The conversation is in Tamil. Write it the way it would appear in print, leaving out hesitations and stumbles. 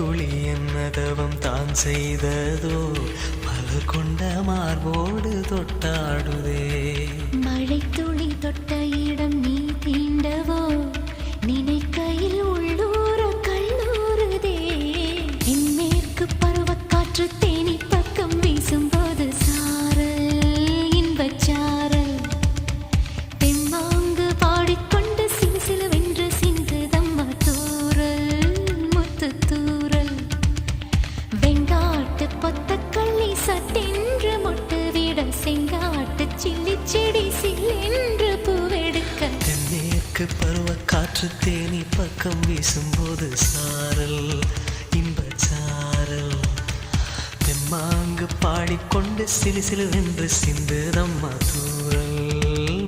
துளி என்னதவம் தான் செய்ததோ மலர் கொண்ட மார்போடு தொட்டாடுதே. மழை துளி தொட்ட இடம் நீ தீண்டவோ நினைக்கையில் உள்ளூர கல்லூருதே. என் மேற்கு பருவக்காற்று தேனி பக்கம் வீசும்போது சாரல் இன்பச்சாரல் தெம்மாங்கு பாடிக்கொண்டு சிலுசிலுவென்று சிந்துதம்மா தூரல் முத்து தூரல். வெங்காட்டு பொத்தக்கள்ளி சட்டென்று மொட்டு விட செங்காட்டு சில்லி செடி சில்லென்று பூவெடுக்க. தென்மேற்கு பருவக்காற்று தேனி பக்கம் வீசும்போது சாரல் இன்பச்சாரல் தெம்மாங்கு பாடிக்கொண்டு சிலுசிலுவென்று சிந்துதம்மா தூரல்